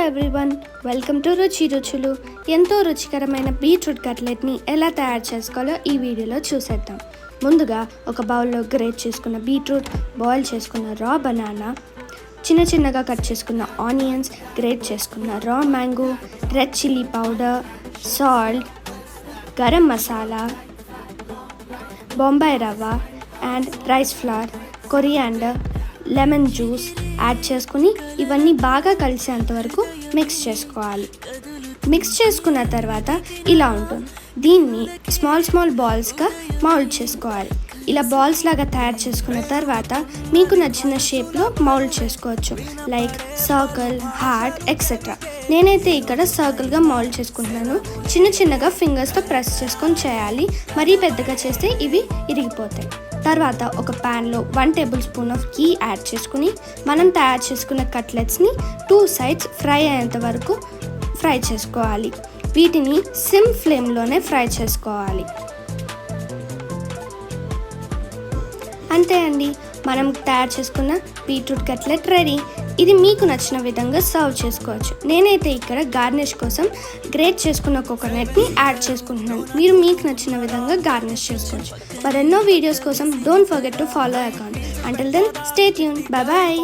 Everyone, welcome to రుచి రుచులు. ఎంతో రుచికరమైన బీట్రూట్ కట్లెట్ని ఎలా తయారు చేసుకోవాలో ఈ వీడియోలో చూసేద్దాం. ముందుగా ఒక బౌల్లో గ్రేట్ చేసుకున్న బీట్రూట్, బాయిల్ చేసుకున్న రా బనానా, చిన్న చిన్నగా కట్ చేసుకున్న ఆనియన్స్, గ్రేట్ చేసుకున్న raw mango, red chilli powder, salt, garam masala, Bombay rava and rice flour, coriander, lemon juice add చేసుకుని ఇవన్నీ బాగా కలిసేంత వరకు మిక్స్ చేసుకోవాలి. మిక్స్ చేసుకున్న తర్వాత ఇలా ఉంటుంది. దీన్ని స్మాల్ బాల్స్గా మౌల్డ్ చేసుకోవాలి. ఇలా బాల్స్ లాగా తయారు చేసుకున్న తర్వాత మీకు నచ్చిన షేప్లో మౌల్డ్ చేసుకోవచ్చు, లైక్ సర్కిల్, హార్ట్ ఎక్సెట్రా. నేనైతే ఇక్కడ సర్కిల్గా మౌల్డ్ చేసుకుంటున్నాను. చిన్నగా ఫింగర్స్తో ప్రెస్ చేసుకొని చేయాలి, మరీ పెద్దగా చేస్తే ఇవి ఇరిగిపోతాయి. తర్వాత ఒక ప్యాన్లో 1 table spoon of ghee add చేసుకుని మనం తయారు చేసుకున్న కట్లెట్స్ని 2 సైడ్స్ ఫ్రై అయ్యేంత వరకు ఫ్రై చేసుకోవాలి. వీటిని సిమ్ ఫ్లేమ్లోనే ఫ్రై చేసుకోవాలి. అంతే అండి, మనం తయారు చేసుకున్న బీట్రూట్ కట్లెట్ రెడీ. ఇది మీకు నచ్చిన విధంగా సర్వ్ చేసుకోవచ్చు. నేనైతే ఇక్కడ గార్నిష్ కోసం గ్రేట్ చేసుకున్న కోకోనట్ని యాడ్ చేసుకుంటున్నాను. మీరు మీకు నచ్చిన విధంగా గార్నిష్ చేసుకోవచ్చు. మరెన్నో వీడియోస్ కోసం don't forget to follow account. Until then stay tune. Bye bye.